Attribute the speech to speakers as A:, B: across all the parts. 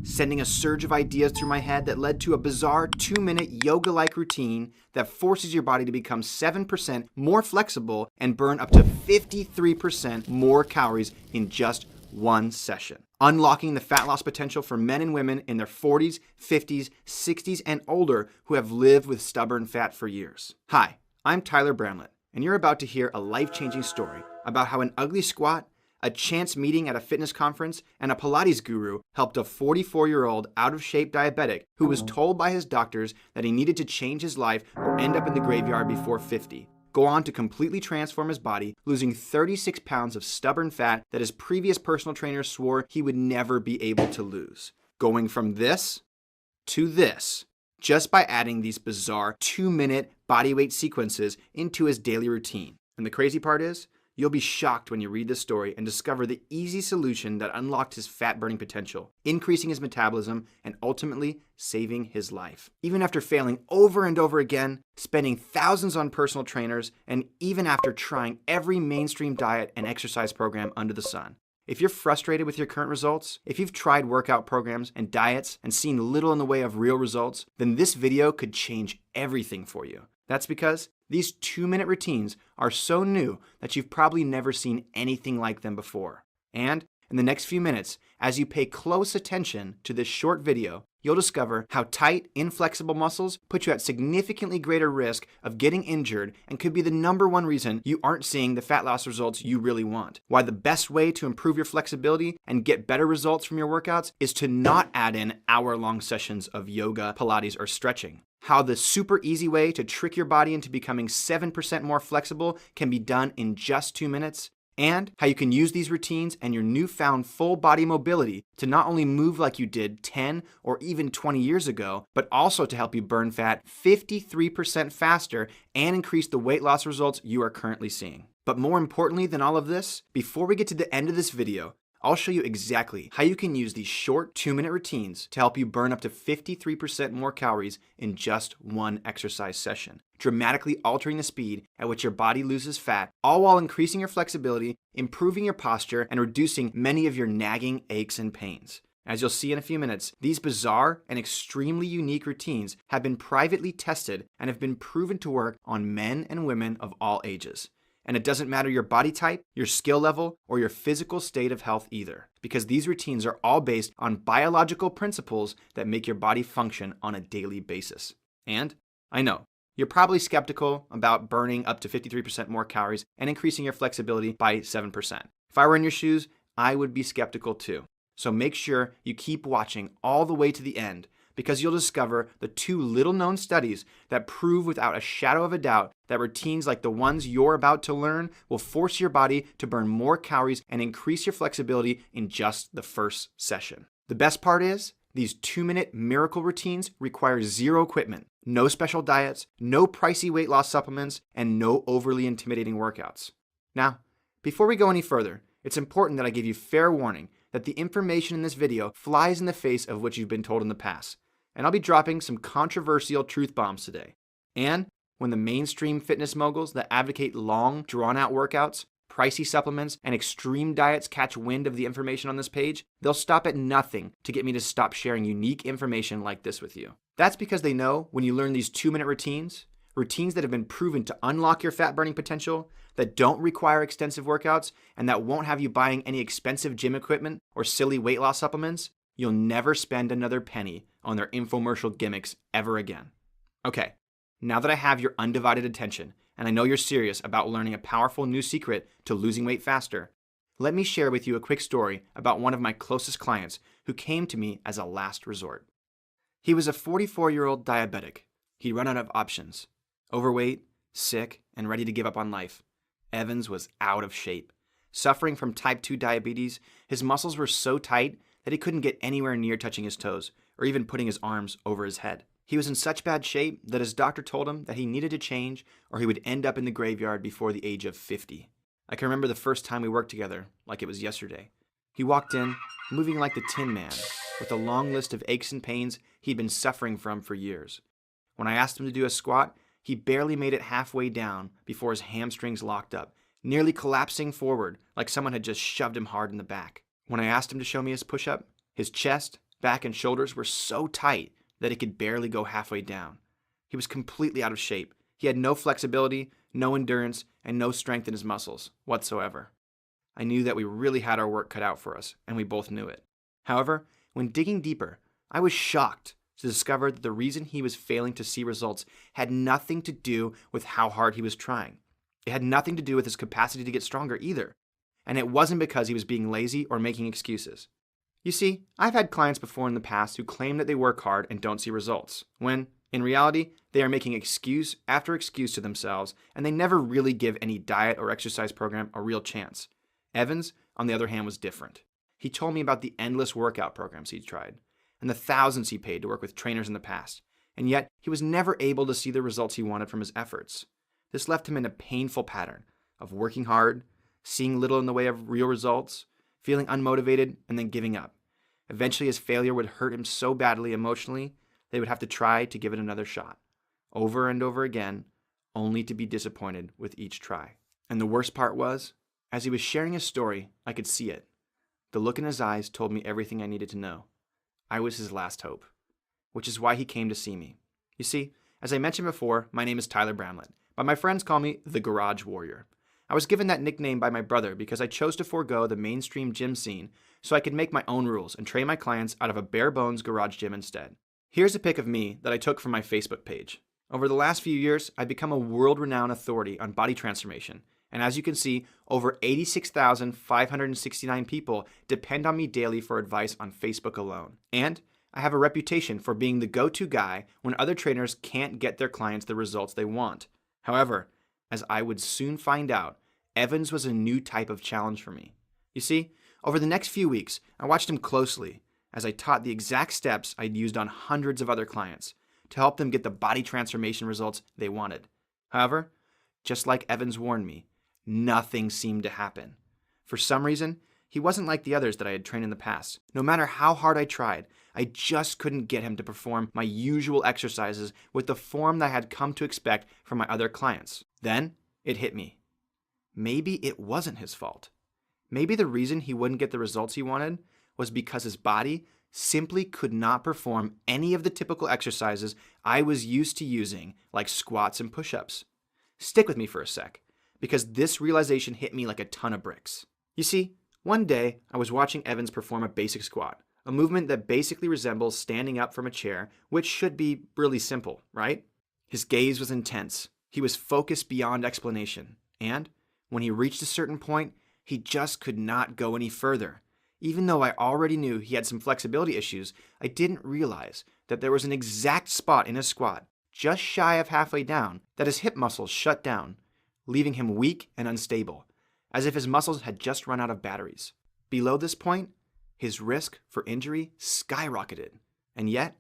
A: sending a surge of ideas through my head that led to a bizarre 2-minute yoga-like routine that forces your body to become 7% more flexible and burn up to 53% more calories in just one session. Unlocking the fat loss potential for men and women in their 40s, 50s, 60s, and older who have lived with stubborn fat for years. Hi, I'm Tyler Bramlett, and you're about to hear a life-changing story about how an ugly squat, a chance meeting at a fitness conference, and a Pilates guru helped a 44-year-old out-of-shape diabetic who was told by his doctors that he needed to change his life or end up in the graveyard before 50. Go on to completely transform his body, losing 36 pounds of stubborn fat that his previous personal trainer swore he would never be able to lose. Going from this to this, just by adding these bizarre 2-minute bodyweight sequences into his daily routine. And the crazy part is, you'll be shocked when you read this story and discover the easy solution that unlocked his fat-burning potential, increasing his metabolism, and ultimately saving his life. Even after failing over and over again, spending thousands on personal trainers, and even after trying every mainstream diet and exercise program under the sun. If you're frustrated with your current results, if you've tried workout programs and diets and seen little in the way of real results, then this video could change everything for you. That's because these 2-minute routines are so new that you've probably never seen anything like them before. And in the next few minutes, as you pay close attention to this short video, you'll discover how tight, inflexible muscles put you at significantly greater risk of getting injured and could be the #1 reason you aren't seeing the fat loss results you really want. Why the best way to improve your flexibility and get better results from your workouts is to not add in hour-long sessions of yoga, Pilates, or stretching. How the super easy way to trick your body into becoming 7% more flexible can be done in just 2 minutes, and how you can use these routines and your newfound full body mobility to not only move like you did 10 or even 20 years ago, but also to help you burn fat 53% faster and increase the weight loss results you are currently seeing. But more importantly than all of this, before we get to the end of this video, I'll show you exactly how you can use these short 2-minute routines to help you burn up to 53% more calories in just one exercise session, dramatically altering the speed at which your body loses fat, all while increasing your flexibility, improving your posture, and reducing many of your nagging aches and pains. As you'll see in a few minutes, these bizarre and extremely unique routines have been privately tested and have been proven to work on men and women of all ages. And it doesn't matter your body type, your skill level, or your physical state of health either, because these routines are all based on biological principles that make your body function on a daily basis. And I know, you're probably skeptical about burning up to 53% more calories and increasing your flexibility by 7%. If I were in your shoes, I would be skeptical too. So make sure you keep watching all the way to the end, because you'll discover the 2 little-known studies that prove without a shadow of a doubt that routines like the ones you're about to learn will force your body to burn more calories and increase your flexibility in just the first session. The best part is, these 2-minute miracle routines require zero equipment, no special diets, no pricey weight loss supplements, and no overly intimidating workouts. Now, before we go any further, it's important that I give you fair warning that the information in this video flies in the face of what you've been told in the past. And I'll be dropping some controversial truth bombs today. And when the mainstream fitness moguls that advocate long, drawn-out workouts, pricey supplements, and extreme diets catch wind of the information on this page, they'll stop at nothing to get me to stop sharing unique information like this with you. That's because they know when you learn these 2-minute routines that have been proven to unlock your fat-burning potential, that don't require extensive workouts, and that won't have you buying any expensive gym equipment or silly weight loss supplements, you'll never spend another penny on their infomercial gimmicks ever again. Okay, now that I have your undivided attention, and I know you're serious about learning a powerful new secret to losing weight faster, let me share with you a quick story about one of my closest clients who came to me as a last resort. He was a 44-year-old diabetic. He'd run out of options. Overweight, sick, and ready to give up on life. Evans was out of shape. Suffering from type 2 diabetes, his muscles were so tight that he couldn't get anywhere near touching his toes, or even putting his arms over his head. He was in such bad shape that his doctor told him that he needed to change or he would end up in the graveyard before the age of 50. I can remember the first time we worked together like it was yesterday. He walked in, moving like the Tin Man, with a long list of aches and pains he'd been suffering from for years. When I asked him to do a squat, he barely made it halfway down before his hamstrings locked up, nearly collapsing forward like someone had just shoved him hard in the back. When I asked him to show me his push-up, his chest, back and shoulders were so tight that he could barely go halfway down. He was completely out of shape. He had no flexibility, no endurance, and no strength in his muscles whatsoever. I knew that we really had our work cut out for us, and we both knew it. However, when digging deeper, I was shocked to discover that the reason he was failing to see results had nothing to do with how hard he was trying. It had nothing to do with his capacity to get stronger either. And it wasn't because he was being lazy or making excuses. You see, I've had clients before in the past who claim that they work hard and don't see results, when, in reality, they are making excuse after excuse to themselves, and they never really give any diet or exercise program a real chance. Evans, on the other hand, was different. He told me about the endless workout programs he'd tried, and the thousands he paid to work with trainers in the past, and yet he was never able to see the results he wanted from his efforts. This left him in a painful pattern of working hard, seeing little in the way of real results, feeling unmotivated, and then giving up. Eventually, his failure would hurt him so badly emotionally, they would have to try to give it another shot, over and over again, only to be disappointed with each try. And the worst part was, as he was sharing his story, I could see it. The look in his eyes told me everything I needed to know. I was his last hope, which is why he came to see me. You see, as I mentioned before, my name is Tyler Bramlett, but my friends call me the Garage Warrior. I was given that nickname by my brother because I chose to forego the mainstream gym scene so I could make my own rules and train my clients out of a bare-bones garage gym instead. Here's a pic of me that I took from my Facebook page. Over the last few years, I've become a world-renowned authority on body transformation, and as you can see, over 86,569 people depend on me daily for advice on Facebook alone. And I have a reputation for being the go-to guy when other trainers can't get their clients the results they want. However, as I would soon find out, Evans was a new type of challenge for me. You see, over the next few weeks, I watched him closely as I taught the exact steps I'd used on hundreds of other clients to help them get the body transformation results they wanted. However, just like Evans warned me, nothing seemed to happen. For some reason, he wasn't like the others that I had trained in the past. No matter how hard I tried, I just couldn't get him to perform my usual exercises with the form that I had come to expect from my other clients. Then, it hit me. Maybe it wasn't his fault. Maybe the reason he wouldn't get the results he wanted was because his body simply could not perform any of the typical exercises I was used to using, like squats and push-ups. Stick with me for a sec, because this realization hit me like a ton of bricks. You see, one day I was watching Evans perform a basic squat, a movement that basically resembles standing up from a chair, which should be really simple, right? His gaze was intense. He was focused beyond explanation. And when he reached a certain point, he just could not go any further. Even though I already knew he had some flexibility issues, I didn't realize that there was an exact spot in his squat, just shy of halfway down, that his hip muscles shut down, leaving him weak and unstable, as if his muscles had just run out of batteries. Below this point, his risk for injury skyrocketed. And yet,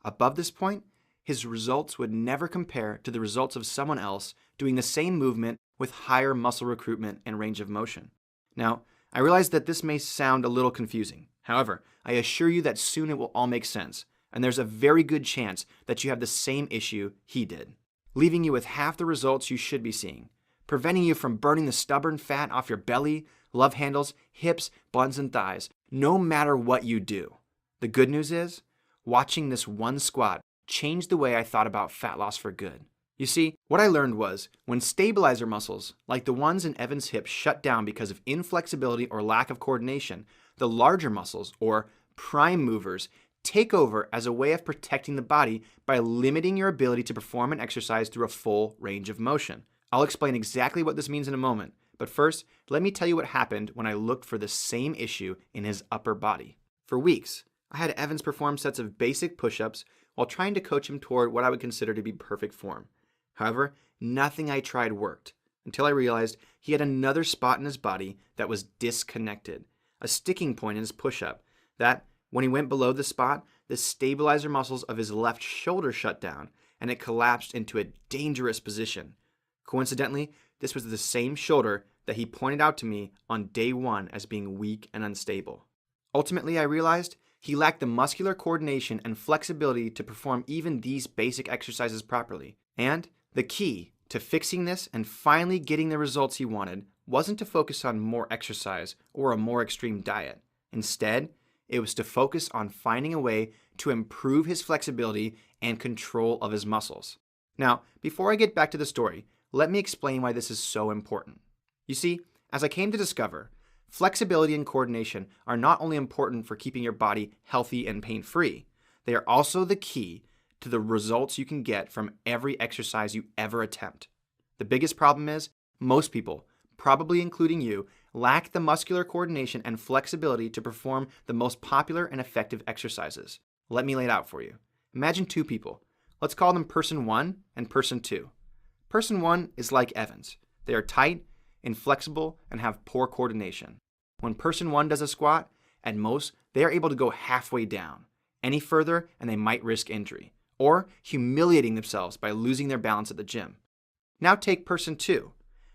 A: above this point, his results would never compare to the results of someone else doing the same movement with higher muscle recruitment and range of motion. Now, I realize that this may sound a little confusing. However, I assure you that soon it will all make sense, and there's a very good chance that you have the same issue he did, leaving you with half the results you should be seeing, preventing you from burning the stubborn fat off your belly, love handles, hips, buns, and thighs, no matter what you do. The good news is, watching this one squat changed the way I thought about fat loss for good. You see, what I learned was, when stabilizer muscles, like the ones in Evans' hips, shut down because of inflexibility or lack of coordination, the larger muscles, or prime movers, take over as a way of protecting the body by limiting your ability to perform an exercise through a full range of motion. I'll explain exactly what this means in a moment, but first, let me tell you what happened when I looked for the same issue in his upper body. For weeks, I had Evans perform sets of basic push-ups while trying to coach him toward what I would consider to be perfect form. However, nothing I tried worked, until I realized he had another spot in his body that was disconnected, a sticking point in his push-up, that, when he went below the spot, the stabilizer muscles of his left shoulder shut down, and it collapsed into a dangerous position. Coincidentally, this was the same shoulder that he pointed out to me on day one as being weak and unstable. Ultimately, I realized he lacked the muscular coordination and flexibility to perform even these basic exercises properly. And the key to fixing this and finally getting the results he wanted wasn't to focus on more exercise or a more extreme diet. Instead, It was to focus on finding a way to improve his flexibility and control of his muscles. Now, before I get back to the story, let me explain why this is so important. You see, as I came to discover, flexibility and coordination are not only important for keeping your body healthy and pain-free, they are also the key to the results you can get from every exercise you ever attempt. The biggest problem is, most people, probably including you, lack the muscular coordination and flexibility to perform the most popular and effective exercises. Let me lay it out for you. Imagine two people. Let's call them person 1 and person 2. Person 1 is like Evans. They are tight, inflexible, and have poor coordination. When person 1 does a squat, at most, they are able to go halfway down. Any further, and they might risk injury, or humiliating themselves by losing their balance at the gym. Now take person 2.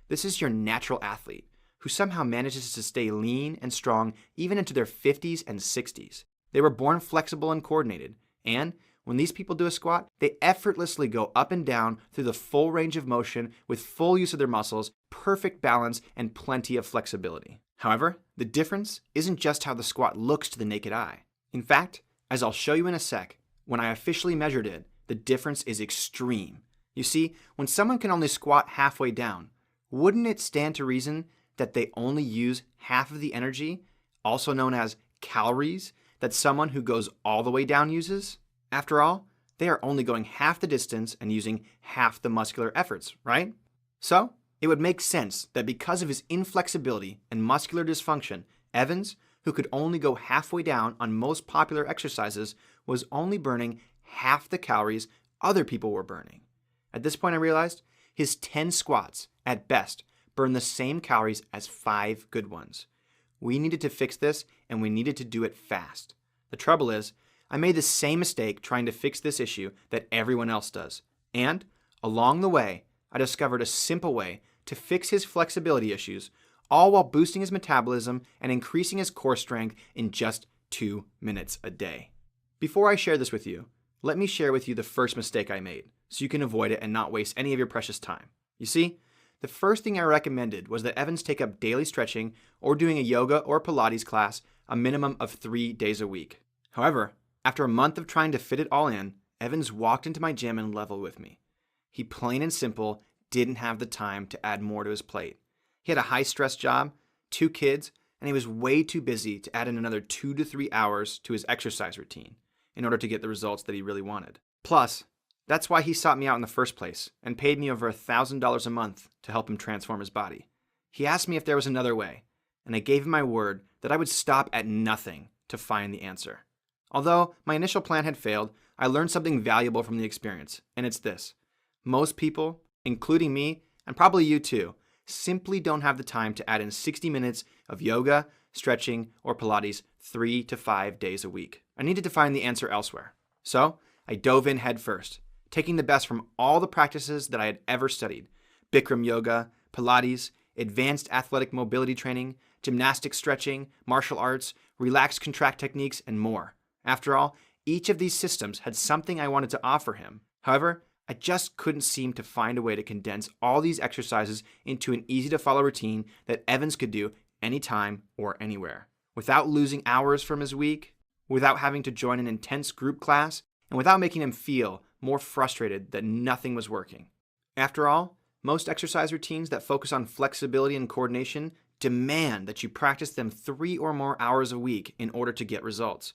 A: This is your natural athlete, who somehow manages to stay lean and strong even into their 50s and 60s. They were born flexible and coordinated, and when these people do a squat, they effortlessly go up and down through the full range of motion with full use of their muscles, perfect balance, and plenty of flexibility. However, the difference isn't just how the squat looks to the naked eye. In fact, as I'll show you in a sec, when I officially measured it, the difference is extreme. You see, when someone can only squat halfway down, wouldn't it stand to reason that they only use half of the energy, also known as calories, that someone who goes all the way down uses? After all, they are only going half the distance and using half the muscular efforts, right? So, it would make sense that because of his inflexibility and muscular dysfunction, Evans, who could only go halfway down on most popular exercises, was only burning half the calories other people were burning. At this point I realized his 10 squats, at best, burn the same calories as 5 good ones. We needed to fix this, and we needed to do it fast. The trouble is, I made the same mistake trying to fix this issue that everyone else does. And, along the way, I discovered a simple way to fix his flexibility issues, all while boosting his metabolism and increasing his core strength in just 2 minutes a day. Before I share this with you, let me share with you the first mistake I made, so you can avoid it and not waste any of your precious time. You see, the first thing I recommended was that Evans take up daily stretching or doing a yoga or Pilates class a minimum of 3 days a week. However, after a month of trying to fit it all in, Evans walked into my gym and leveled with me. He plain and simple didn't have the time to add more to his plate. He had a high-stress job, 2 kids, and he was way too busy to add in another 2 to 3 hours to his exercise routine in order to get the results that he really wanted. Plus, that's why he sought me out in the first place and paid me over $1,000 a month to help him transform his body. He asked me if there was another way, and I gave him my word that I would stop at nothing to find the answer. Although my initial plan had failed, I learned something valuable from the experience, and it's this. Most people, including me, and probably you too, simply don't have the time to add in 60 minutes of yoga, stretching, or Pilates 3 to 5 days a week. I needed to find the answer elsewhere. So I dove in head first, taking the best from all the practices that I had ever studied: Bikram yoga, Pilates, advanced athletic mobility training, gymnastic stretching, martial arts, relaxed contract techniques, and more. After all, each of these systems had something I wanted to offer him. However, I just couldn't seem to find a way to condense all these exercises into an easy-to-follow routine that Evans could do anytime or anywhere, without losing hours from his week, without having to join an intense group class, and without making him feel more frustrated that nothing was working. After all, most exercise routines that focus on flexibility and coordination demand that you practice them 3 or more hours a week in order to get results.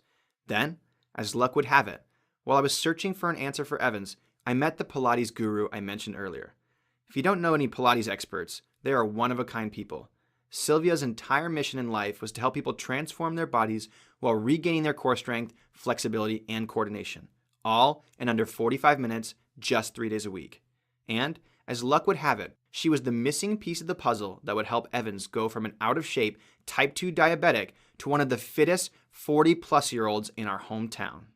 A: Then, as luck would have it, while I was searching for an answer for Evans, I met the Pilates guru I mentioned earlier. If you don't know any Pilates experts, they are one-of-a-kind people. Sylvia's entire mission in life was to help people transform their bodies while regaining their core strength, flexibility, and coordination, all in under 45 minutes, just 3 days a week. And, as luck would have it, she was the missing piece of the puzzle that would help Evans go from an out-of-shape type 2 diabetic to one of the fittest 40-plus-year-olds in our hometown.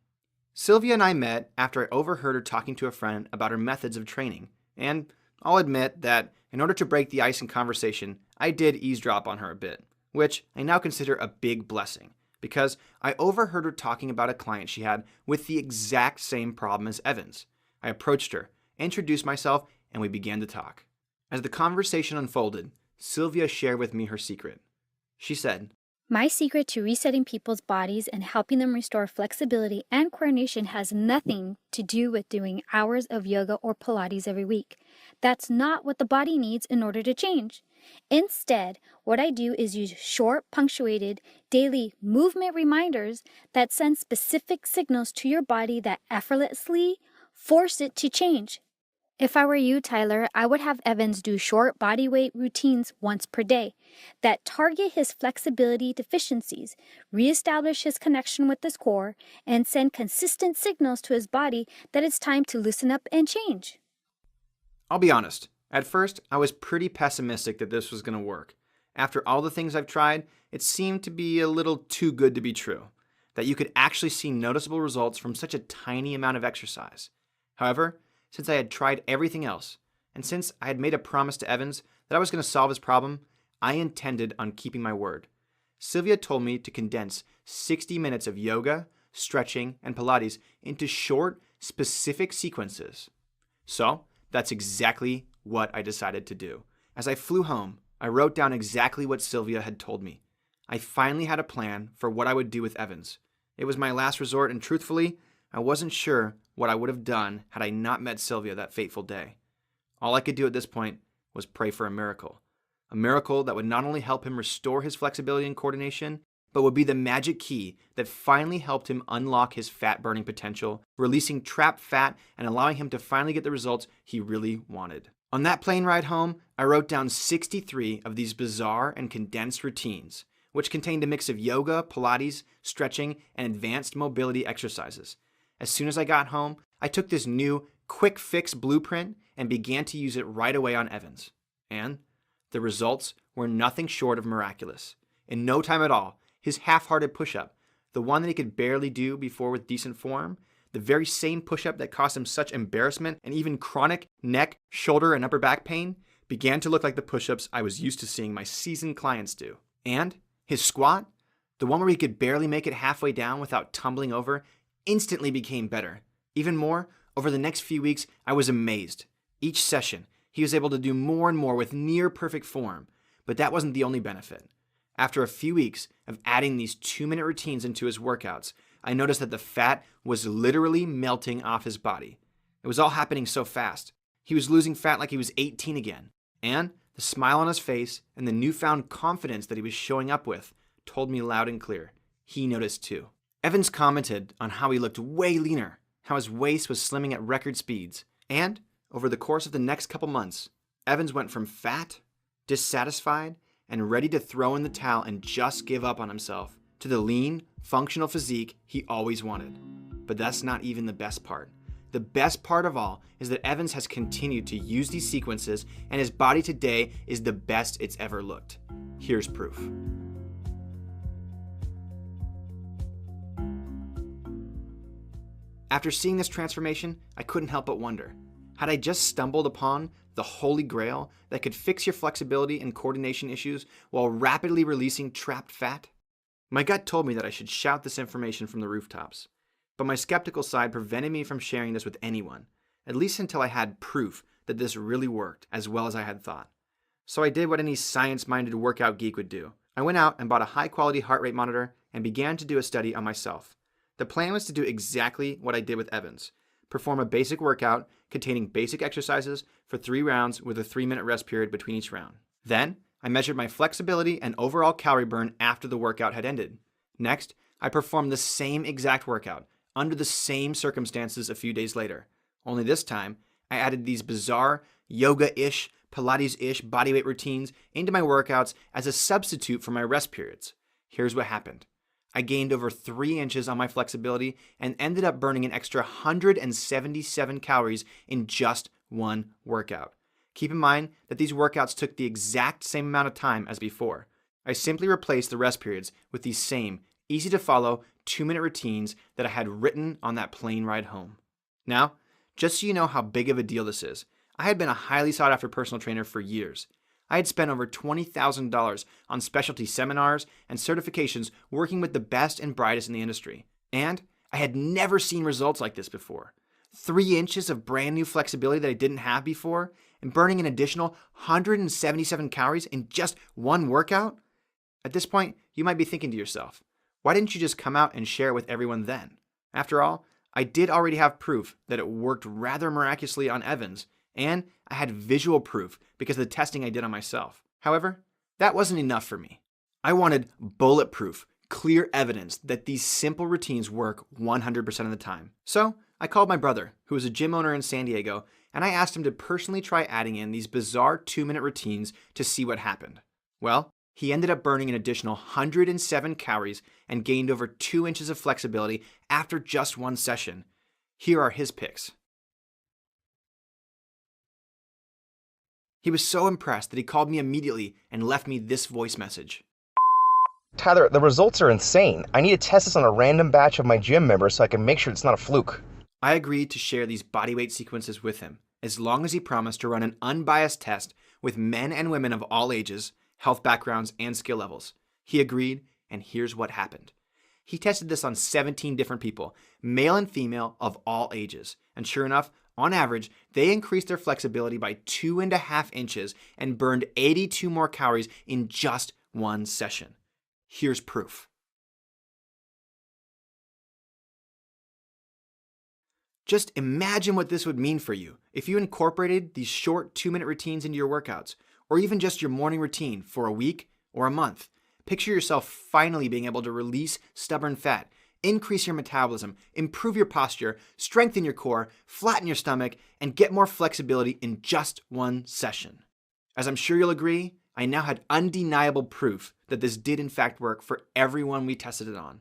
A: Sylvia and I met after I overheard her talking to a friend about her methods of training, and I'll admit that in order to break the ice in conversation, I did eavesdrop on her a bit, which I now consider a big blessing, because I overheard her talking about a client she had with the exact same problem as Evans. I approached her, introduced myself, and we began to talk. As the conversation unfolded, Sylvia shared with me her secret. She said,
B: My secret to resetting people's bodies and helping them restore flexibility and coordination has nothing to do with doing hours of yoga or Pilates every week. That's not what the body needs in order to change. Instead, what I do is use short, punctuated, daily movement reminders that send specific signals to your body that effortlessly force it to change. If I were you, Tyler, I would have Evans do short body weight routines once per day that target his flexibility deficiencies, reestablish his connection with his core, and send consistent signals to his body that it's time to loosen up and change.
A: I'll be honest, at first I was pretty pessimistic that this was going to work. After all the things I've tried, it seemed to be a little too good to be true, that you could actually see noticeable results from such a tiny amount of exercise. However, since I had tried everything else, and since I had made a promise to Evans that I was going to solve his problem, I intended on keeping my word. Sylvia told me to condense 60 minutes of yoga, stretching, and Pilates into short, specific sequences. So, that's exactly what I decided to do. As I flew home, I wrote down exactly what Sylvia had told me. I finally had a plan for what I would do with Evans. It was my last resort, and truthfully, I wasn't sure what I would have done had I not met Sylvia that fateful day. All I could do at this point was pray for a miracle that would not only help him restore his flexibility and coordination, but would be the magic key that finally helped him unlock his fat-burning potential, releasing trapped fat and allowing him to finally get the results he really wanted. On that plane ride home, I wrote down 63 of these bizarre and condensed routines, which contained a mix of yoga, Pilates, stretching, and advanced mobility exercises. As soon as I got home, I took this new quick fix blueprint and began to use it right away on Evans. And the results were nothing short of miraculous. In no time at all, his half-hearted push-up, the one that he could barely do before with decent form, the very same push-up that caused him such embarrassment and even chronic neck, shoulder, and upper back pain, began to look like the push-ups I was used to seeing my seasoned clients do. And his squat, the one where he could barely make it halfway down without tumbling over, instantly became better. Even more, over the next few weeks, I was amazed. Each session, he was able to do more and more with near perfect form. But that wasn't the only benefit. After a few weeks of adding these 2-minute routines into his workouts, I noticed that the fat was literally melting off his body. It was all happening so fast. He was losing fat like he was 18 again. And the smile on his face and the newfound confidence that he was showing up with told me loud and clear. He noticed too. Evans commented on how he looked way leaner, how his waist was slimming at record speeds. And over the course of the next couple months, Evans went from fat, dissatisfied, and ready to throw in the towel and just give up on himself to the lean, functional physique he always wanted. But that's not even the best part. The best part of all is that Evans has continued to use these sequences, and his body today is the best it's ever looked. Here's proof. After seeing this transformation, I couldn't help but wonder, had I just stumbled upon the holy grail that could fix your flexibility and coordination issues while rapidly releasing trapped fat? My gut told me that I should shout this information from the rooftops, but my skeptical side prevented me from sharing this with anyone, at least until I had proof that this really worked as well as I had thought. So I did what any science-minded workout geek would do. I went out and bought a high-quality heart rate monitor and began to do a study on myself. The plan was to do exactly what I did with Evans. Perform a basic workout containing basic exercises for 3 rounds with a 3-minute rest period between each round. Then, I measured my flexibility and overall calorie burn after the workout had ended. Next, I performed the same exact workout under the same circumstances a few days later. Only this time, I added these bizarre yoga-ish, Pilates-ish bodyweight routines into my workouts as a substitute for my rest periods. Here's what happened. I gained over 3 inches on my flexibility and ended up burning an extra 177 calories in just one workout. Keep in mind that these workouts took the exact same amount of time as before. I simply replaced the rest periods with these same, easy-to-follow, 2-minute routines that I had written on that plane ride home. Now, just so you know how big of a deal this is, I had been a highly sought-after personal trainer for years. I had spent over $20,000 on specialty seminars and certifications working with the best and brightest in the industry. And I had never seen results like this before. 3 inches of brand new flexibility that I didn't have before, and burning an additional 177 calories in just one workout? At this point, you might be thinking to yourself, why didn't you just come out and share it with everyone then? After all, I did already have proof that it worked rather miraculously on Evans, and I had visual proof because of the testing I did on myself. However, that wasn't enough for me. I wanted bulletproof, clear evidence that these simple routines work 100% of the time. So I called my brother, who is a gym owner in San Diego, and I asked him to personally try adding in these bizarre 2-minute routines to see what happened. Well, he ended up burning an additional 107 calories and gained over 2 inches of flexibility after just one session. Here are his picks. He was so impressed that he called me immediately and left me this voice message.
C: Tyler, the results are insane. I need to test this on a random batch of my gym members so I can make sure it's not a fluke.
A: I agreed to share these bodyweight sequences with him, as long as he promised to run an unbiased test with men and women of all ages, health backgrounds, and skill levels. He agreed, and here's what happened. He tested this on 17 different people, male and female of all ages, and sure enough, on average, they increased their flexibility by 2.5 inches and burned 82 more calories in just one session. Here's proof. Just imagine what this would mean for you if you incorporated these short 2-minute routines into your workouts, or even just your morning routine for a week or a month. Picture yourself finally being able to release stubborn fat, increase your metabolism, improve your posture, strengthen your core, flatten your stomach, and get more flexibility in just one session. As I'm sure you'll agree, I now had undeniable proof that this did in fact work for everyone we tested it on.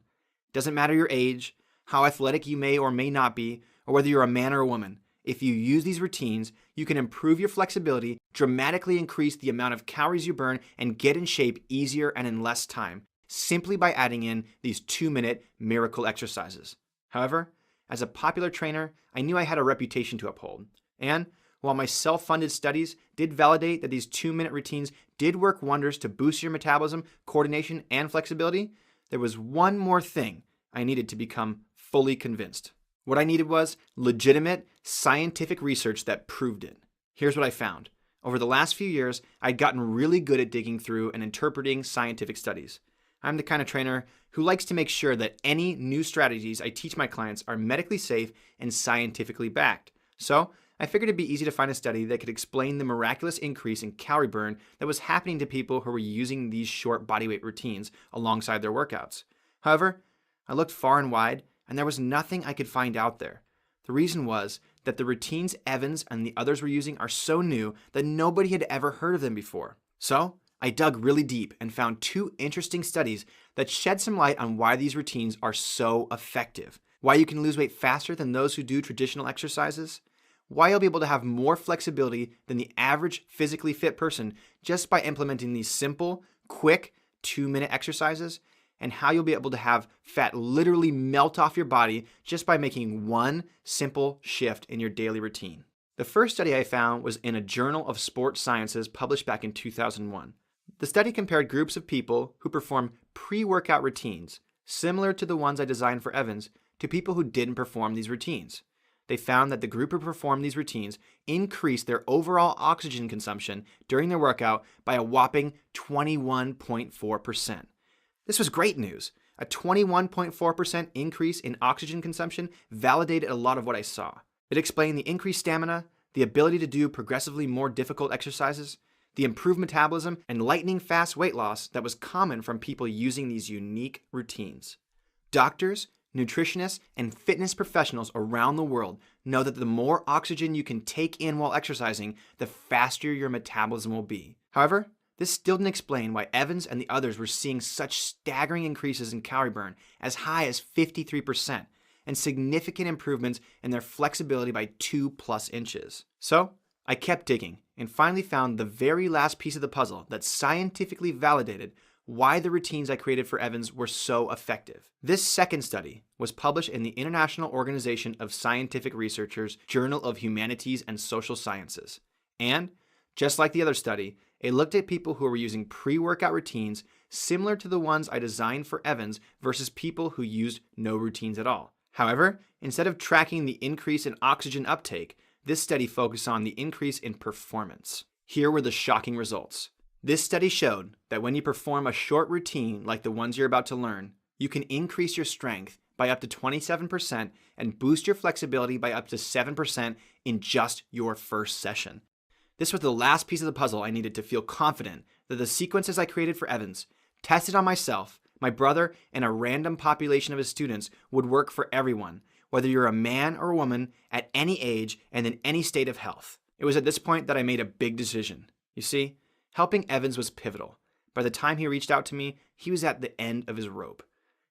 A: Doesn't matter your age, how athletic you may or may not be, or whether you're a man or a woman. If you use these routines, you can improve your flexibility, dramatically increase the amount of calories you burn, and get in shape easier and in less time, simply by adding in these 2-minute miracle exercises. However, as a popular trainer, I knew I had a reputation to uphold. And while my self-funded studies did validate that these 2-minute routines did work wonders to boost your metabolism, coordination, and flexibility, there was one more thing I needed to become fully convinced. What I needed was legitimate, scientific research that proved it. Here's what I found. Over the last few years, I'd gotten really good at digging through and interpreting scientific studies. I'm the kind of trainer who likes to make sure that any new strategies I teach my clients are medically safe and scientifically backed. So I figured it'd be easy to find a study that could explain the miraculous increase in calorie burn that was happening to people who were using these short bodyweight routines alongside their workouts. However, I looked far and wide, and there was nothing I could find out there. The reason was that the routines Evans and the others were using are so new that nobody had ever heard of them before. So I dug really deep and found 2 interesting studies that shed some light on why these routines are so effective, why you can lose weight faster than those who do traditional exercises, why you'll be able to have more flexibility than the average physically fit person just by implementing these simple, quick 2-minute exercises, and how you'll be able to have fat literally melt off your body just by making one simple shift in your daily routine. The first study I found was in a Journal of Sports Sciences published back in 2001. The study compared groups of people who perform pre-workout routines, similar to the ones I designed for Evans, to people who didn't perform these routines. They found that the group who performed these routines increased their overall oxygen consumption during their workout by a whopping 21.4%. This was great news. A 21.4% increase in oxygen consumption validated a lot of what I saw. It explained the increased stamina, the ability to do progressively more difficult exercises, the improved metabolism, and lightning fast weight loss that was common from people using these unique routines. Doctors, nutritionists, and fitness professionals around the world know that the more oxygen you can take in while exercising, the faster your metabolism will be. However, this still didn't explain why Evans and the others were seeing such staggering increases in calorie burn, as high as 53%, and significant improvements in their flexibility by 2+ inches. So I kept digging and finally found the very last piece of the puzzle that scientifically validated why the routines I created for Evans were so effective. This second study was published in the International Organization of Scientific Researchers Journal of Humanities and Social Sciences. And, just like the other study, it looked at people who were using pre-workout routines similar to the ones I designed for Evans versus people who used no routines at all. However, instead of tracking the increase in oxygen uptake, this study focused on the increase in performance. Here were the shocking results. This study showed that when you perform a short routine like the ones you're about to learn, you can increase your strength by up to 27% and boost your flexibility by up to 7% in just your first session. This was the last piece of the puzzle I needed to feel confident that the sequences I created for Evans, tested on myself, my brother, and a random population of his students would work for everyone, whether you're a man or a woman, at any age and in any state of health. It was at this point that I made a big decision. You see, helping Evans was pivotal. By the time he reached out to me, he was at the end of his rope.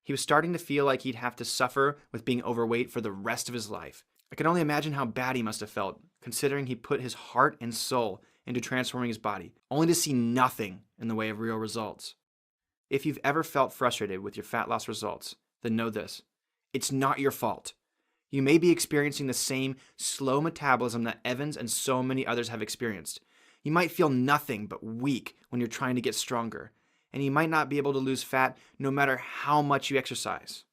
A: He was starting to feel like he'd have to suffer with being overweight for the rest of his life. I can only imagine how bad he must have felt, considering he put his heart and soul into transforming his body, only to see nothing in the way of real results. If you've ever felt frustrated with your fat loss results, then know this: it's not your fault. You may be experiencing the same slow metabolism that Evans and so many others have experienced. You might feel nothing but weak when you're trying to get stronger, and you might not be able to lose fat no matter how much you exercise.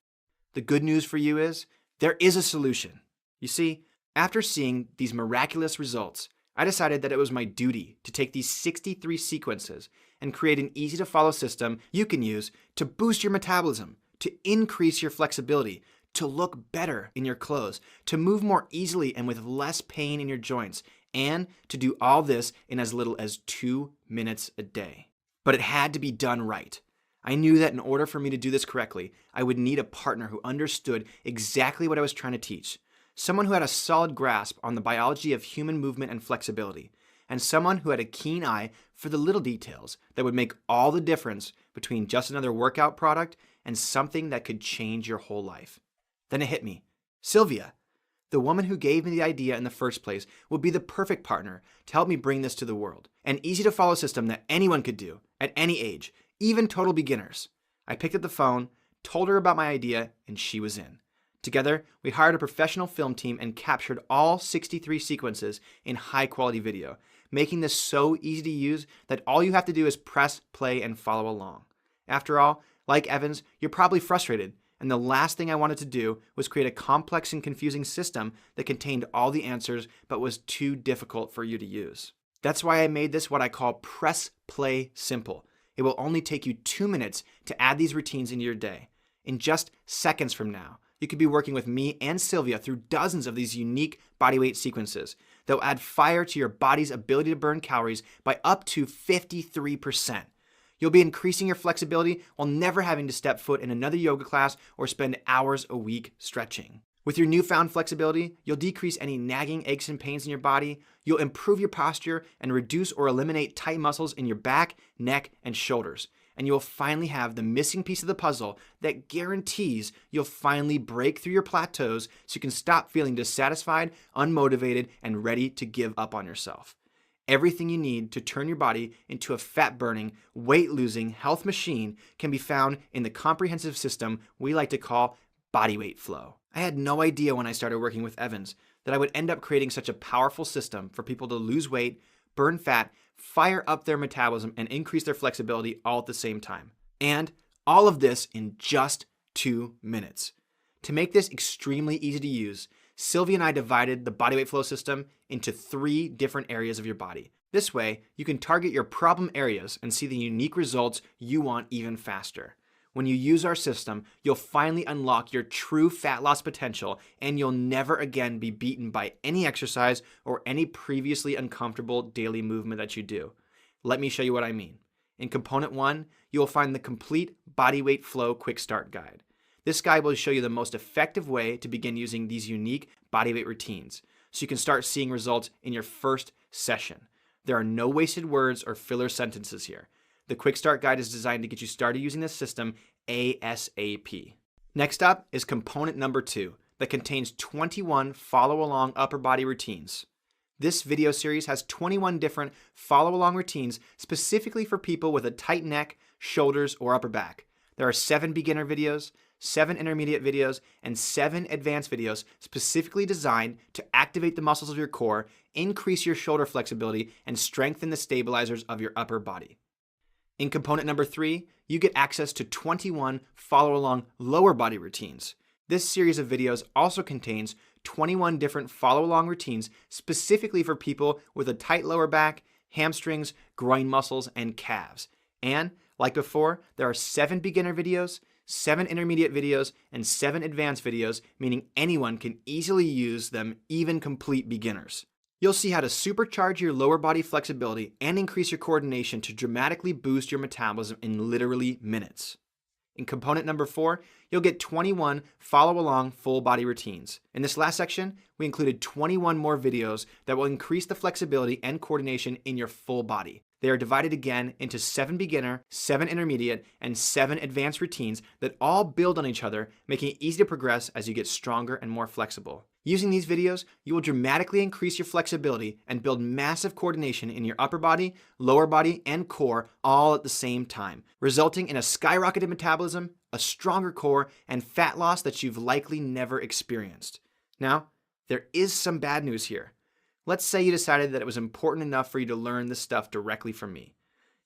A: The good news for you is there is a solution. You see, after seeing these miraculous results, I decided that it was my duty to take these 63 sequences and create an easy-to-follow system you can use to boost your metabolism, to increase your flexibility, to look better in your clothes, to move more easily and with less pain in your joints, and to do all this in as little as 2 minutes a day. But it had to be done right. I knew that in order for me to do this correctly, I would need a partner who understood exactly what I was trying to teach, someone who had a solid grasp on the biology of human movement and flexibility, and someone who had a keen eye for the little details that would make all the difference between just another workout product and something that could change your whole life. Then it hit me. Sylvia, the woman who gave me the idea in the first place, would be the perfect partner to help me bring this to the world. An easy-to-follow system that anyone could do, at any age, even total beginners. I picked up the phone, told her about my idea, and she was in. Together, we hired a professional film team and captured all 63 sequences in high-quality video, making this so easy to use that all you have to do is press play and follow along. After all, like Evans, you're probably frustrated, and the last thing I wanted to do was create a complex and confusing system that contained all the answers but was too difficult for you to use. That's why I made this what I call Press Play Simple. It will only take you 2 minutes to add these routines into your day. In just seconds from now, you could be working with me and Sylvia through dozens of these unique bodyweight sequences that will add fire to your body's ability to burn calories by up to 53%. You'll be increasing your flexibility while never having to step foot in another yoga class or spend hours a week stretching. With your newfound flexibility, you'll decrease any nagging aches and pains in your body, you'll improve your posture and reduce or eliminate tight muscles in your back, neck, and shoulders. And you'll finally have the missing piece of the puzzle that guarantees you'll finally break through your plateaus so you can stop feeling dissatisfied, unmotivated, and ready to give up on yourself. Everything you need to turn your body into a fat-burning, weight-losing health machine can be found in the comprehensive system we like to call bodyweight flow. I had no idea when I started working with Evans that I would end up creating such a powerful system for people to lose weight, burn fat, fire up their metabolism, and increase their flexibility all at the same time. And all of this in just 2 minutes. To make this extremely easy to use, Sylvia and I divided the bodyweight flow system into 3 different areas of your body. This way, you can target your problem areas and see the unique results you want even faster. When you use our system, you'll finally unlock your true fat loss potential, and you'll never again be beaten by any exercise or any previously uncomfortable daily movement that you do. Let me show you what I mean. In component 1, you'll find the complete bodyweight flow quick start guide. This guide will show you the most effective way to begin using these unique bodyweight routines, so you can start seeing results in your first session. There are no wasted words or filler sentences here. The Quick Start Guide is designed to get you started using this system ASAP. Next up is component number 2 that contains 21 follow-along upper body routines. This video series has 21 different follow-along routines specifically for people with a tight neck, shoulders, or upper back. There are 7 beginner videos, 7 intermediate videos, and 7 advanced videos specifically designed to activate the muscles of your core, increase your shoulder flexibility, and strengthen the stabilizers of your upper body. In component number 3, you get access to 21 follow-along lower body routines. This series of videos also contains 21 different follow-along routines specifically for people with a tight lower back, hamstrings, groin muscles, and calves. And like before, there are 7 beginner videos, 7 intermediate videos, and 7 advanced videos, meaning anyone can easily use them, even complete beginners. You'll see how to supercharge your lower body flexibility and increase your coordination to dramatically boost your metabolism in literally minutes. In component number 4, you'll get 21 follow-along full body routines. In this last section, we included 21 more videos that will increase the flexibility and coordination in your full body. They are divided again into 7 beginner, 7 intermediate, and 7 advanced routines that all build on each other, making it easy to progress as you get stronger and more flexible. Using these videos, you will dramatically increase your flexibility and build massive coordination in your upper body, lower body, and core all at the same time, resulting in a skyrocketed metabolism, a stronger core, and fat loss that you've likely never experienced. Now, there is some bad news here. Let's say you decided that it was important enough for you to learn this stuff directly from me.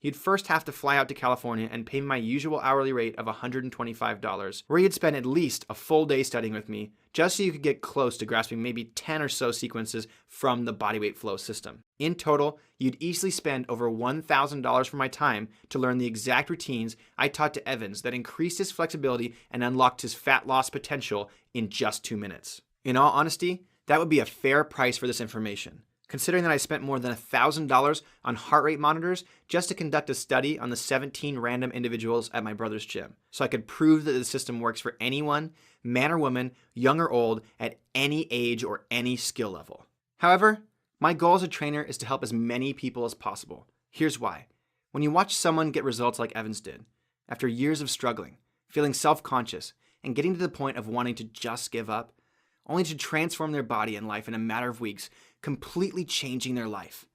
A: You'd first have to fly out to California and pay me my usual hourly rate of $125, where you'd spend at least a full day studying with me, just so you could get close to grasping maybe 10 or so sequences from the bodyweight flow system. In total, you'd easily spend over $1,000 for my time to learn the exact routines I taught to Evans that increased his flexibility and unlocked his fat loss potential in just 2 minutes. In all honesty, that would be a fair price for this information, considering that I spent more than $1,000 on heart rate monitors just to conduct a study on the 17 random individuals at my brother's gym, so I could prove that the system works for anyone, man or woman, young or old, at any age or any skill level. However, my goal as a trainer is to help as many people as possible. Here's why. When you watch someone get results like Evans did, after years of struggling, feeling self-conscious, and getting to the point of wanting to just give up, only to transform their body and life in a matter of weeks, completely changing their life,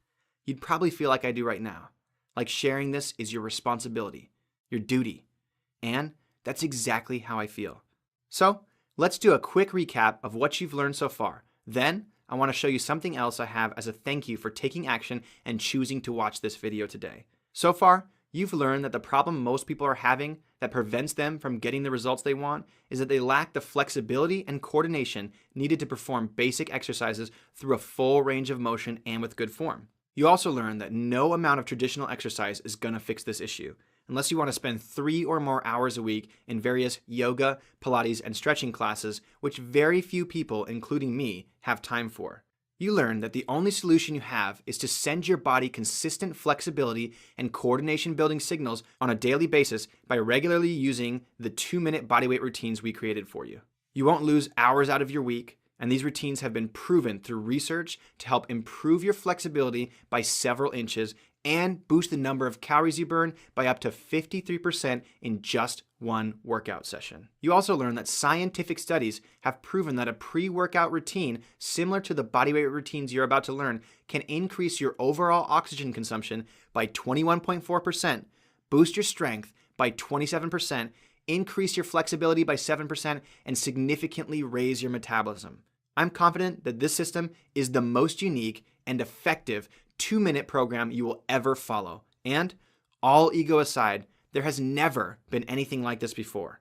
A: you'd probably feel like I do right now, like sharing this is your responsibility, your duty, and that's exactly how I feel. So, let's do a quick recap of what you've learned so far. Then, I want to show you something else I have as a thank you for taking action and choosing to watch this video today. So far, you've learned that the problem most people are having that prevents them from getting the results they want is that they lack the flexibility and coordination needed to perform basic exercises through a full range of motion and with good form. You also learned that no amount of traditional exercise is going to fix this issue, unless you want to spend 3 or more hours a week in various yoga, Pilates, and stretching classes, which very few people, including me, have time for. You learn that the only solution you have is to send your body consistent flexibility and coordination building signals on a daily basis by regularly using the 2-minute bodyweight routines we created for you. You won't lose hours out of your week, and these routines have been proven through research to help improve your flexibility by several inches and boost the number of calories you burn by up to 53% in just one workout session. You also learn that scientific studies have proven that a pre-workout routine similar to the bodyweight routines you're about to learn can increase your overall oxygen consumption by 21.4%, boost your strength by 27%, increase your flexibility by 7%, and significantly raise your metabolism. I'm confident that this system is the most unique and effective 2-minute program you will ever follow. And, all ego aside, there has never been anything like this before.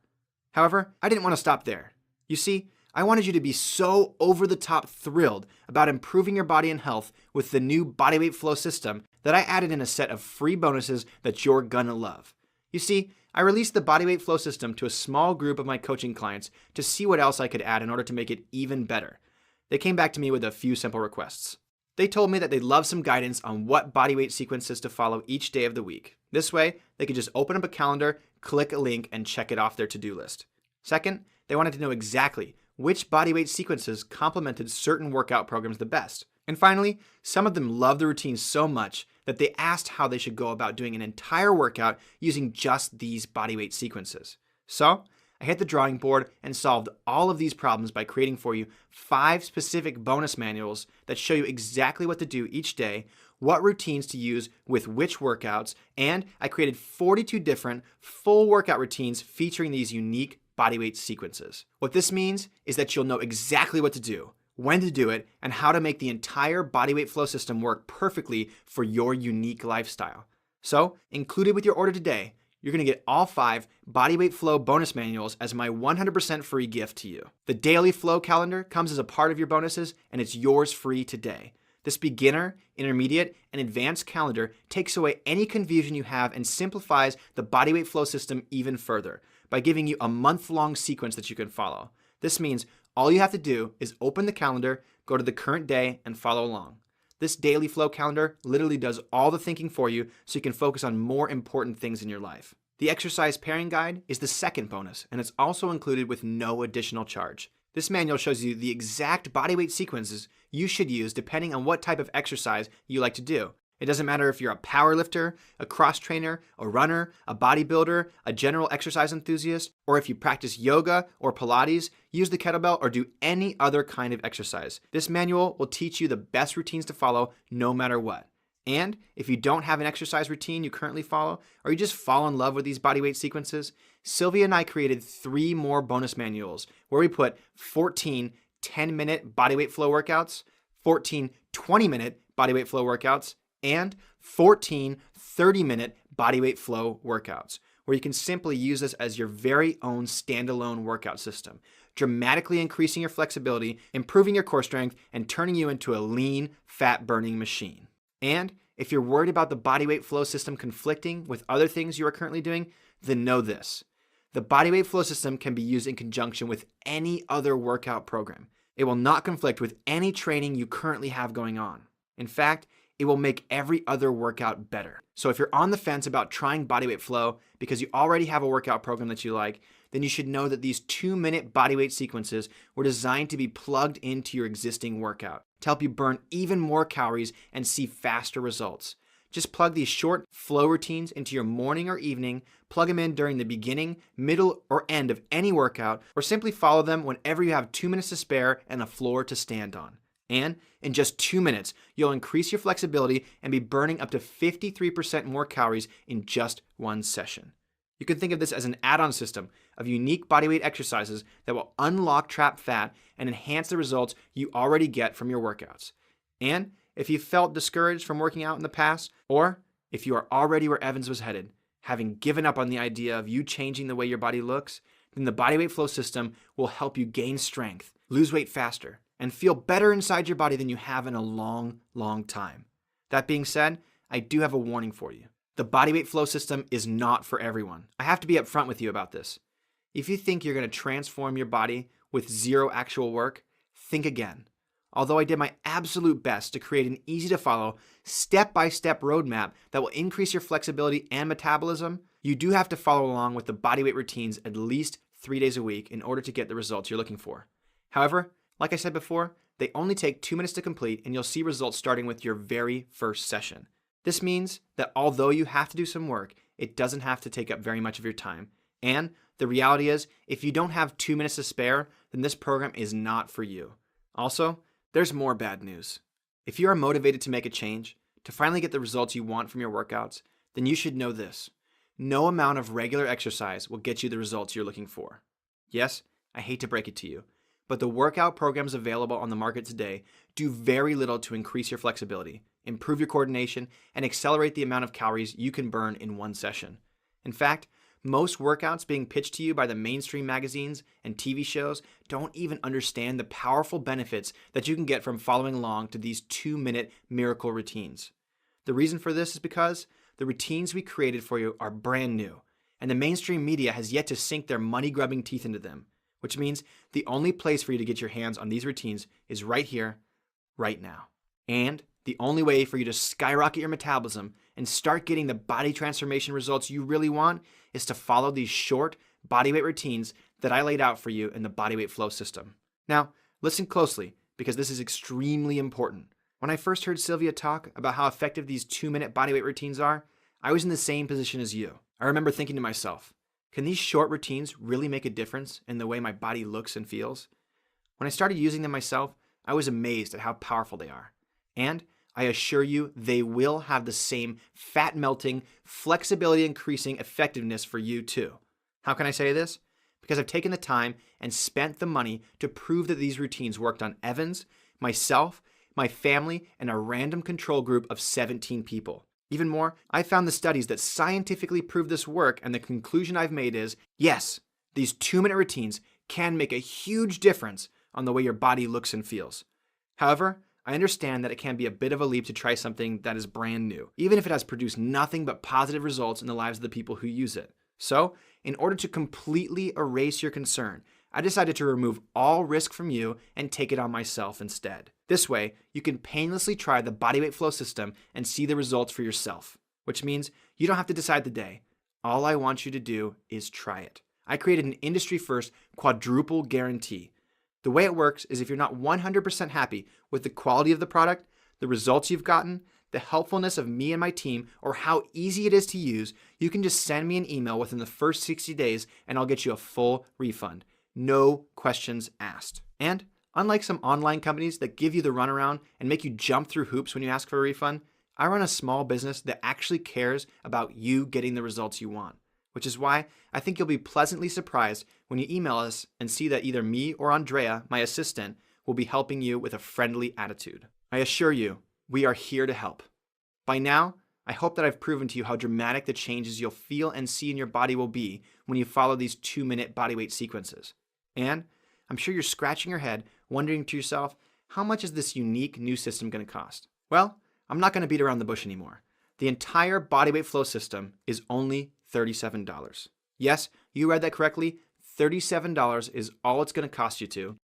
A: However, I didn't want to stop there. You see, I wanted you to be so over-the-top thrilled about improving your body and health with the new bodyweight flow system that I added in a set of free bonuses that you're gonna love. You see, I released the bodyweight flow system to a small group of my coaching clients to see what else I could add in order to make it even better. They came back to me with a few simple requests. They told me that they'd love some guidance on what bodyweight sequences to follow each day of the week. This way, they could just open up a calendar, click a link, and check it off their to-do list. Second, they wanted to know exactly which bodyweight sequences complemented certain workout programs the best. And finally, some of them loved the routine so much that they asked how they should go about doing an entire workout using just these bodyweight sequences. So, I hit the drawing board and solved all of these problems by creating for you 5 specific bonus manuals that show you exactly what to do each day, what routines to use with which workouts, and I created 42 different full workout routines featuring these unique bodyweight sequences. What this means is that you'll know exactly what to do, when to do it, and how to make the entire bodyweight flow system work perfectly for your unique lifestyle. So, included with your order today, you're going to get all 5 bodyweight flow bonus manuals as my 100% free gift to you. The daily flow calendar comes as a part of your bonuses, and it's yours free today. This beginner, intermediate, and advanced calendar takes away any confusion you have and simplifies the bodyweight flow system even further by giving you a month-long sequence that you can follow. This means all you have to do is open the calendar, go to the current day, and follow along. This daily flow calendar literally does all the thinking for you so you can focus on more important things in your life. The exercise pairing guide is the second bonus, and it's also included with no additional charge. This manual shows you the exact bodyweight sequences you should use depending on what type of exercise you like to do. It doesn't matter if you're a power lifter, a cross trainer, a runner, a bodybuilder, a general exercise enthusiast, or if you practice yoga or Pilates, use the kettlebell, or do any other kind of exercise. This manual will teach you the best routines to follow no matter what. And if you don't have an exercise routine you currently follow, or you just fall in love with these bodyweight sequences, Sylvia and I created 3 more bonus manuals where we put 14 10-minute bodyweight flow workouts, 14 20-minute bodyweight flow workouts, and 14 30-minute bodyweight flow workouts, where you can simply use this as your very own standalone workout system, dramatically increasing your flexibility, improving your core strength, and turning you into a lean, fat-burning machine. And if you're worried about the bodyweight flow system conflicting with other things you are currently doing, then know this. The bodyweight flow system can be used in conjunction with any other workout program. It will not conflict with any training you currently have going on. In fact, it will make every other workout better. So if you're on the fence about trying bodyweight flow because you already have a workout program that you like, then you should know that these 2-minute bodyweight sequences were designed to be plugged into your existing workout to help you burn even more calories and see faster results. Just plug these short flow routines into your morning or evening, plug them in during the beginning, middle, or end of any workout, or simply follow them whenever you have 2 minutes to spare and a floor to stand on. And in just 2 minutes, you'll increase your flexibility and be burning up to 53% more calories in just one session. You can think of this as an add-on system of unique bodyweight exercises that will unlock trapped fat and enhance the results you already get from your workouts. And if you felt discouraged from working out in the past, or if you are already where Evans was headed, having given up on the idea of you changing the way your body looks, then the bodyweight flow system will help you gain strength, lose weight faster, and feel better inside your body than you have in a long, long time. That being said, I do have a warning for you. The bodyweight flow system is not for everyone. I have to be upfront with you about this. If you think you're going to transform your body with zero actual work, think again. Although I did my absolute best to create an easy-to-follow, step-by-step roadmap that will increase your flexibility and metabolism, you do have to follow along with the bodyweight routines at least 3 days a week in order to get the results you're looking for. However, like I said before, they only take 2 minutes to complete, and you'll see results starting with your very first session. This means that although you have to do some work, it doesn't have to take up very much of your time. And the reality is, if you don't have 2 minutes to spare, then this program is not for you. Also, there's more bad news. If you are motivated to make a change, to finally get the results you want from your workouts, then you should know this. No amount of regular exercise will get you the results you're looking for. Yes, I hate to break it to you, but the workout programs available on the market today do very little to increase your flexibility, improve your coordination, and accelerate the amount of calories you can burn in one session. In fact, most workouts being pitched to you by the mainstream magazines and TV shows don't even understand the powerful benefits that you can get from following along to these 2-minute miracle routines. The reason for this is because the routines we created for you are brand new, and the mainstream media has yet to sink their money-grubbing teeth into them, which means the only place for you to get your hands on these routines is right here, right now. And the only way for you to skyrocket your metabolism and start getting the body transformation results you really want is to follow these short bodyweight routines that I laid out for you in the bodyweight flow system. Now, listen closely because this is extremely important. When I first heard Sylvia talk about how effective these 2-minute bodyweight routines are, I was in the same position as you. I remember thinking to myself, can these short routines really make a difference in the way my body looks and feels? When I started using them myself, I was amazed at how powerful they are. And I assure you, they will have the same fat-melting, flexibility-increasing effectiveness for you too. How can I say this? Because I've taken the time and spent the money to prove that these routines worked on Evans, myself, my family, and a random control group of 17 people. Even more, I found the studies that scientifically prove this work, and the conclusion I've made is, yes, these 2-minute routines can make a huge difference on the way your body looks and feels. However, I understand that it can be a bit of a leap to try something that is brand new, even if it has produced nothing but positive results in the lives of the people who use it. So, in order to completely erase your concern, I decided to remove all risk from you and take it on myself instead. This way, you can painlessly try the bodyweight flow system and see the results for yourself, which means you don't have to decide the day. All I want you to do is try it. I created an industry-first quadruple guarantee. The way it works is if you're not 100% happy with the quality of the product, the results you've gotten, the helpfulness of me and my team, or how easy it is to use, you can just send me an email within the first 60 days and I'll get you a full refund. No questions asked. And unlike some online companies that give you the runaround and make you jump through hoops when you ask for a refund, I run a small business that actually cares about you getting the results you want, which is why I think you'll be pleasantly surprised when you email us and see that either me or Andrea, my assistant, will be helping you with a friendly attitude. I assure you, we are here to help. By now, I hope that I've proven to you how dramatic the changes you'll feel and see in your body will be when you follow these 2-minute bodyweight sequences. And I'm sure you're scratching your head, wondering to yourself, how much is this unique new system going to cost? Well, I'm not going to beat around the bush anymore. The entire bodyweight flow system is only $37. Yes, you read that correctly. $37 is all it's going to cost you to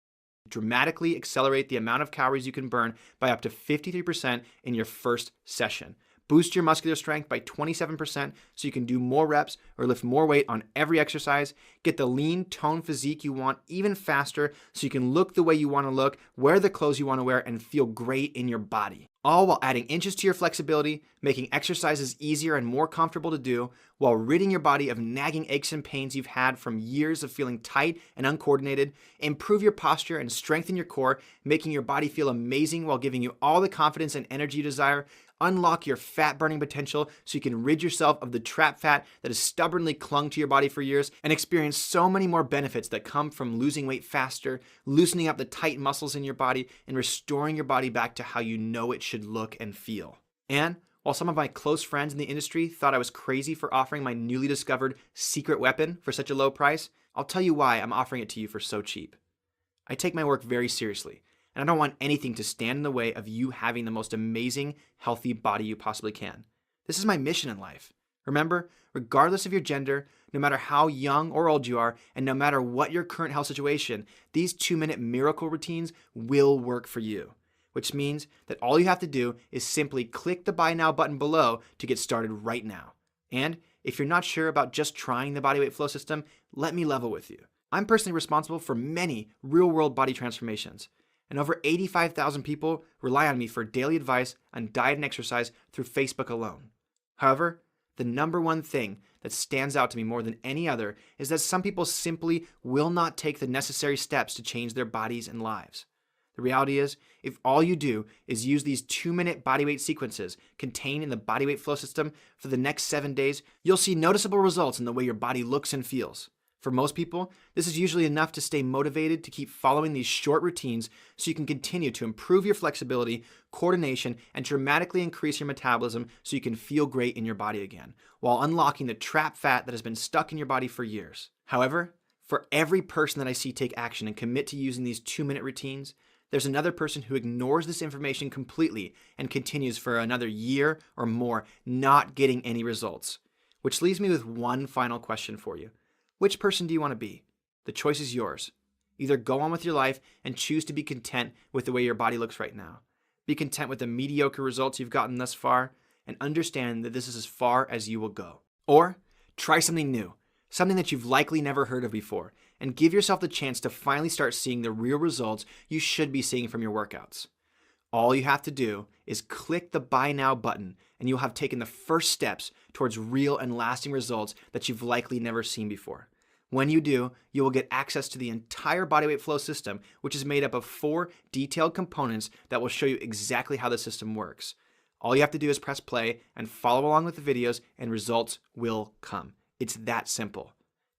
A: dramatically accelerate the amount of calories you can burn by up to 53% in your first session. Boost your muscular strength by 27% so you can do more reps or lift more weight on every exercise. Get the lean, toned physique you want even faster so you can look the way you want to look, wear the clothes you want to wear, and feel great in your body. All while adding inches to your flexibility, making exercises easier and more comfortable to do, while ridding your body of nagging aches and pains you've had from years of feeling tight and uncoordinated. Improve your posture and strengthen your core, making your body feel amazing while giving you all the confidence and energy you desire. Unlock your fat burning potential so you can rid yourself of the trapped fat that has stubbornly clung to your body for years and experience so many more benefits that come from losing weight faster, loosening up the tight muscles in your body, and restoring your body back to how you know it should look and feel. And while some of my close friends in the industry thought I was crazy for offering my newly discovered secret weapon for such a low price, I'll tell you why I'm offering it to you for so cheap. I take my work very seriously, and I don't want anything to stand in the way of you having the most amazing, healthy body you possibly can. This is my mission in life. Remember, regardless of your gender, no matter how young or old you are, and no matter what your current health situation, these 2-minute miracle routines will work for you. Which means that all you have to do is simply click the Buy Now button below to get started right now. And if you're not sure about just trying the bodyweight flow system, let me level with you. I'm personally responsible for many real-world body transformations, and over 85,000 people rely on me for daily advice on diet and exercise through Facebook alone. However, the number one thing that stands out to me more than any other is that some people simply will not take the necessary steps to change their bodies and lives. The reality is, if all you do is use these 2-minute bodyweight sequences contained in the bodyweight flow system for the next 7 days, you'll see noticeable results in the way your body looks and feels. For most people, this is usually enough to stay motivated to keep following these short routines so you can continue to improve your flexibility, coordination, and dramatically increase your metabolism so you can feel great in your body again, while unlocking the trapped fat that has been stuck in your body for years. However, for every person that I see take action and commit to using these 2-minute routines, there's another person who ignores this information completely and continues for another year or more, not getting any results. Which leaves me with one final question for you. Which person do you want to be? The choice is yours. Either go on with your life and choose to be content with the way your body looks right now. Be content with the mediocre results you've gotten thus far and understand that this is as far as you will go. Or try something new, something that you've likely never heard of before, and give yourself the chance to finally start seeing the real results you should be seeing from your workouts. All you have to do is click the Buy Now button and you'll have taken the first steps towards real and lasting results that you've likely never seen before. When you do, you will get access to the entire bodyweight flow system, which is made up of 4 detailed components that will show you exactly how the system works. All you have to do is press play and follow along with the videos and results will come. It's that simple.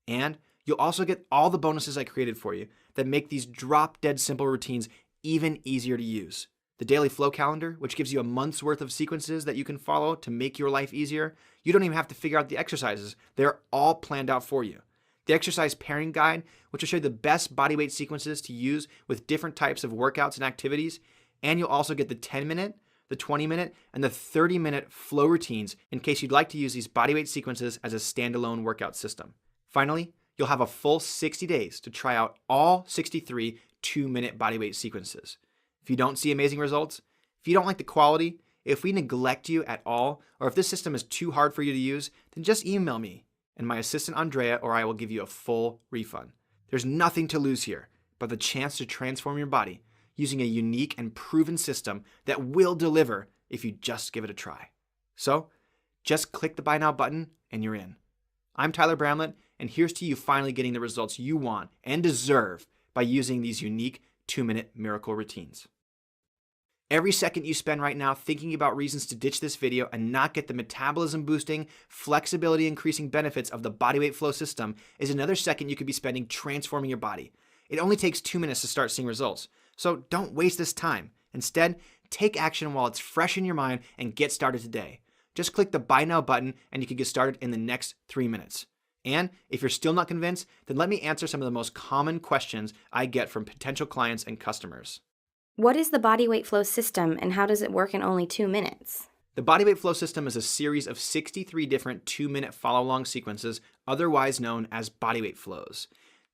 A: And you'll also get all the bonuses I created for you that make these drop-dead simple routines even easier to use. The daily flow calendar, which gives you a month's worth of sequences that you can follow to make your life easier. You don't even have to figure out the exercises. They're all planned out for you. The exercise pairing guide, which will show you the best bodyweight sequences to use with different types of workouts and activities. And you'll also get the 10-minute, the 20-minute, and the 30-minute flow routines in case you'd like to use these bodyweight sequences as a standalone workout system. Finally, you'll have a full 60 days to try out all 63 2-minute bodyweight sequences. If you don't see amazing results, if you don't like the quality, if we neglect you at all, or if this system is too hard for you to use, then just email me and my assistant Andrea, or I will give you a full refund. There's nothing to lose here but the chance to transform your body using a unique and proven system that will deliver if you just give it a try. So, just click the Buy Now button and you're in. I'm Tyler Bramlett, and here's to you finally getting the results you want and deserve by using these unique 2-minute miracle routines. Every second you spend right now thinking about reasons to ditch this video and not get the metabolism boosting, flexibility increasing benefits of the bodyweight flow system is another second you could be spending transforming your body. It only takes 2 minutes to start seeing results. So don't waste this time. Instead, take action while it's fresh in your mind and get started today. Just click the Buy Now button and you can get started in the next 3 minutes. And if you're still not convinced, then let me answer some of the most common questions I get from potential clients and customers.
D: What is the bodyweight flow system and how does it work in only 2 minutes?
A: The bodyweight flow system is a series of 63 different 2-minute follow-along sequences, otherwise known as bodyweight flows.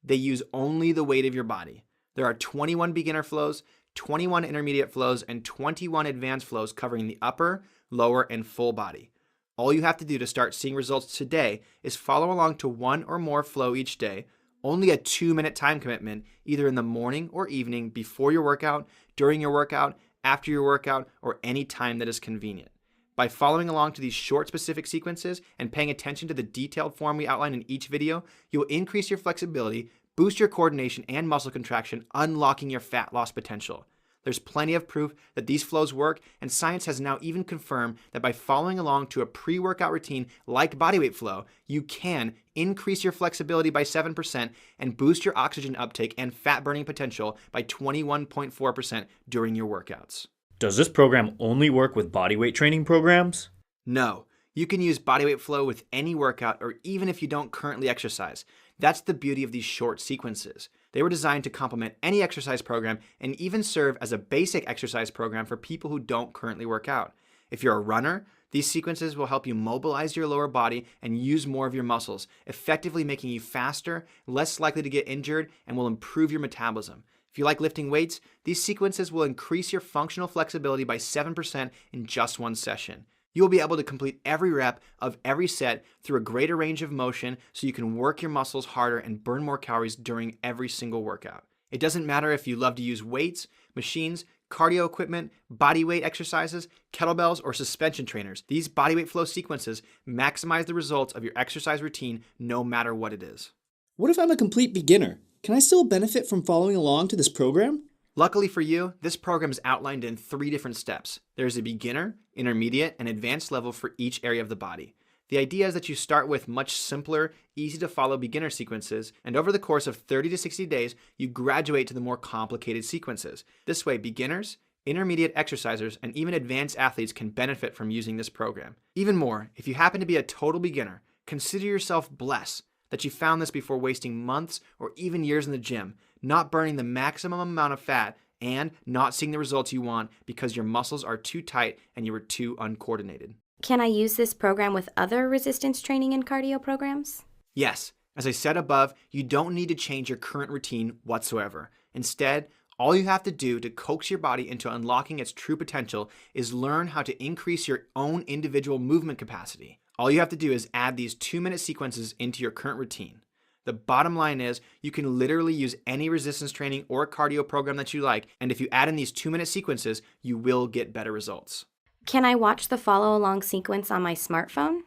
A: They use only the weight of your body. There are 21 beginner flows, 21 intermediate flows, and 21 advanced flows covering the upper, lower, and full body. All you have to do to start seeing results today is follow along to one or more flow each day, only a 2-minute time commitment, either in the morning or evening before your workout, during your workout, after your workout, or any time that is convenient. By following along to these short specific sequences and paying attention to the detailed form we outline in each video, you'll increase your flexibility, boost your coordination and muscle contraction, unlocking your fat loss potential. There's plenty of proof that these flows work, and science has now even confirmed that by following along to a pre-workout routine like bodyweight flow, you can increase your flexibility by 7% and boost your oxygen uptake and fat burning potential by 21.4% during your workouts.
E: Does this program only work with bodyweight training programs?
A: No, you can use bodyweight flow with any workout or even if you don't currently exercise. That's the beauty of these short sequences. They were designed to complement any exercise program and even serve as a basic exercise program for people who don't currently work out. If you're a runner, these sequences will help you mobilize your lower body and use more of your muscles, effectively making you faster, less likely to get injured, and will improve your metabolism. If you like lifting weights, these sequences will increase your functional flexibility by 7% in just one session. You will be able to complete every rep of every set through a greater range of motion so you can work your muscles harder and burn more calories during every single workout. It doesn't matter if you love to use weights, machines, cardio equipment, body weight exercises, kettlebells, or suspension trainers. These bodyweight flow sequences maximize the results of your exercise routine no matter what it is.
F: What if I'm a complete beginner? Can I still benefit from following along to this program?
A: Luckily for you, this program is outlined in 3 different steps. There's a beginner, intermediate, and advanced level for each area of the body. The idea is that you start with much simpler, easy to follow beginner sequences, and over the course of 30 to 60 days, you graduate to the more complicated sequences. This way, beginners, intermediate exercisers, and even advanced athletes can benefit from using this program. Even more, if you happen to be a total beginner, consider yourself blessed that you found this before wasting months or even years in the gym, not burning the maximum amount of fat, and not seeing the results you want because your muscles are too tight and you were too uncoordinated.
D: Can I use this program with other resistance training and cardio programs?
A: Yes, as I said above, you don't need to change your current routine whatsoever. Instead, all you have to do to coax your body into unlocking its true potential is learn how to increase your own individual movement capacity. All you have to do is add these 2-minute sequences into your current routine. The bottom line is you can literally use any resistance training or cardio program that you like, and if you add in these 2-minute sequences, you will get better results.
D: Can I watch the follow-along sequence on my smartphone?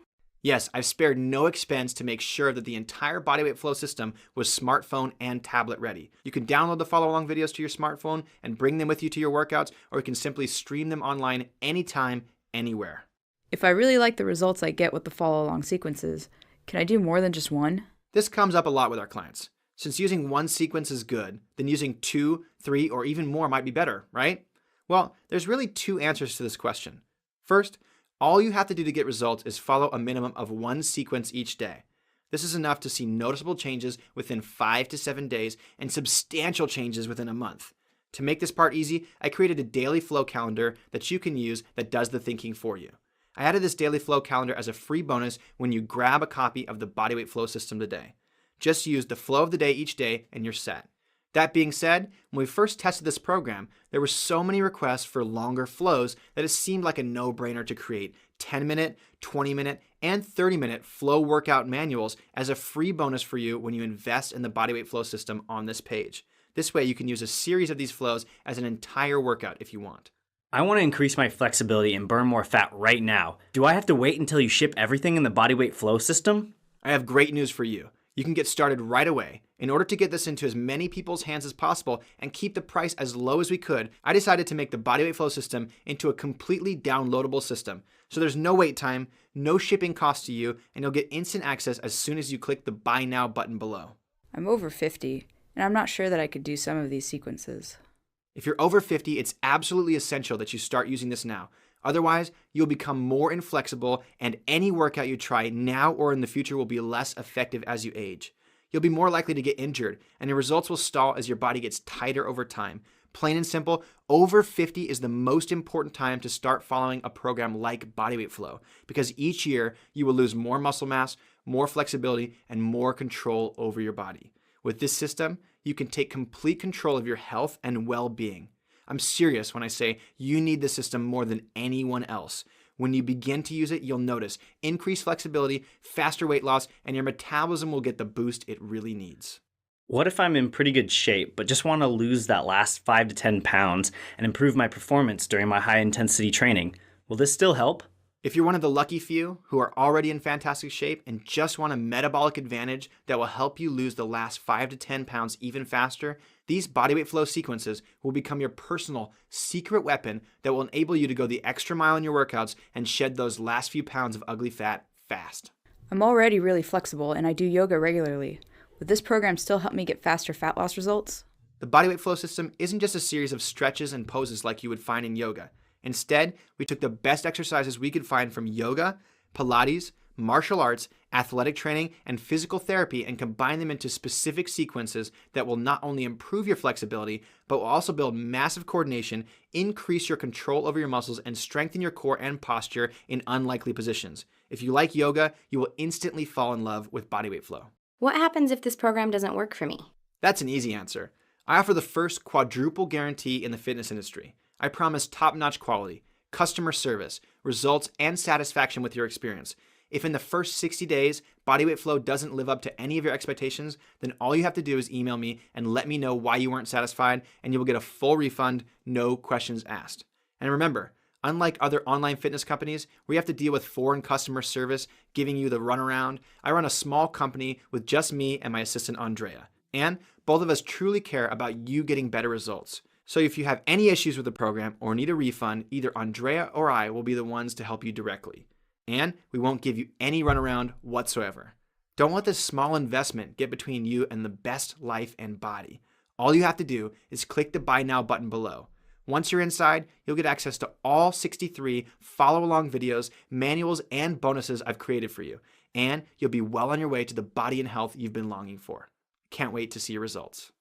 A: Yes, I've spared no expense to make sure that the entire bodyweight flow system was smartphone and tablet ready. You can download the follow-along videos to your smartphone and bring them with you to your workouts, or you can simply stream them online anytime, anywhere.
G: If I really like the results I get with the follow-along sequences, can I do more than just one?
A: This comes up a lot with our clients. Since using one sequence is good, then using 2, 3, or even more might be better, right? Well, there's really 2 answers to this question. First, all you have to do to get results is follow a minimum of 1 sequence each day. This is enough to see noticeable changes within 5 to 7 days and substantial changes within a month. To make this part easy, I created a daily flow calendar that you can use that does the thinking for you. I added this daily flow calendar as a free bonus when you grab a copy of the Bodyweight Flow System today. Just use the flow of the day each day and you're set. That being said, when we first tested this program, there were so many requests for longer flows that it seemed like a no-brainer to create 10-minute, 20-minute, and 30-minute flow workout manuals as a free bonus for you when you invest in the Bodyweight Flow System on this page. This way you can use a series of these flows as an entire workout if you want.
E: I want to increase my flexibility and burn more fat right now. Do I have to wait until you ship everything in the Bodyweight Flow System?
A: I have great news for you. You can get started right away. In order to get this into as many people's hands as possible and keep the price as low as we could, I decided to make the Bodyweight Flow System into a completely downloadable system. So there's no wait time, no shipping cost to you, and you'll get instant access as soon as you click the Buy Now button below.
G: I'm over 50, and I'm not sure that I could do some of these sequences.
A: If you're over 50, it's absolutely essential that you start using this now. Otherwise, you'll become more inflexible, and any workout you try now or in the future will be less effective as you age. You'll be more likely to get injured, and your results will stall as your body gets tighter over time. Plain and simple, over 50 is the most important time to start following a program like Bodyweight Flow, because each year you will lose more muscle mass, more flexibility, and more control over your body. With this system, you can take complete control of your health and well-being. I'm serious when I say you need the system more than anyone else. When you begin to use it, you'll notice increased flexibility, faster weight loss, and your metabolism will get the boost it really needs.
E: What if I'm in pretty good shape, but just want to lose that last 5 to 10 pounds and improve my performance during my high-intensity training? Will this still help?
A: If you're one of the lucky few who are already in fantastic shape and just want a metabolic advantage that will help you lose the last 5 to 10 pounds even faster, these Bodyweight Flow sequences will become your personal secret weapon that will enable you to go the extra mile in your workouts and shed those last few pounds of ugly fat fast.
G: I'm already really flexible, and I do yoga regularly. Would this program still help me get faster fat loss results?
A: The Bodyweight Flow System isn't just a series of stretches and poses like you would find in yoga. Instead, we took the best exercises we could find from yoga, Pilates, martial arts, athletic training, and physical therapy and combined them into specific sequences that will not only improve your flexibility, but will also build massive coordination, increase your control over your muscles, and strengthen your core and posture in unlikely positions. If you like yoga, you will instantly fall in love with Bodyweight Flow.
D: What happens if this program doesn't work for me?
A: That's an easy answer. I offer the first quadruple guarantee in the fitness industry. I promise top-notch quality, customer service, results, and satisfaction with your experience. If in the first 60 days, Bodyweight Flow doesn't live up to any of your expectations, then all you have to do is email me and let me know why you weren't satisfied, and you will get a full refund, no questions asked. And remember, unlike other online fitness companies where you have to deal with foreign customer service giving you the runaround, I run a small company with just me and my assistant Andrea. And both of us truly care about you getting better results. So if you have any issues with the program or need a refund, either Andrea or I will be the ones to help you directly. And we won't give you any runaround whatsoever. Don't let this small investment get between you and the best life and body. All you have to do is click the Buy Now button below. Once you're inside, you'll get access to all 63 follow-along videos, manuals, and bonuses I've created for you. And you'll be well on your way to the body and health you've been longing for. Can't wait to see your results.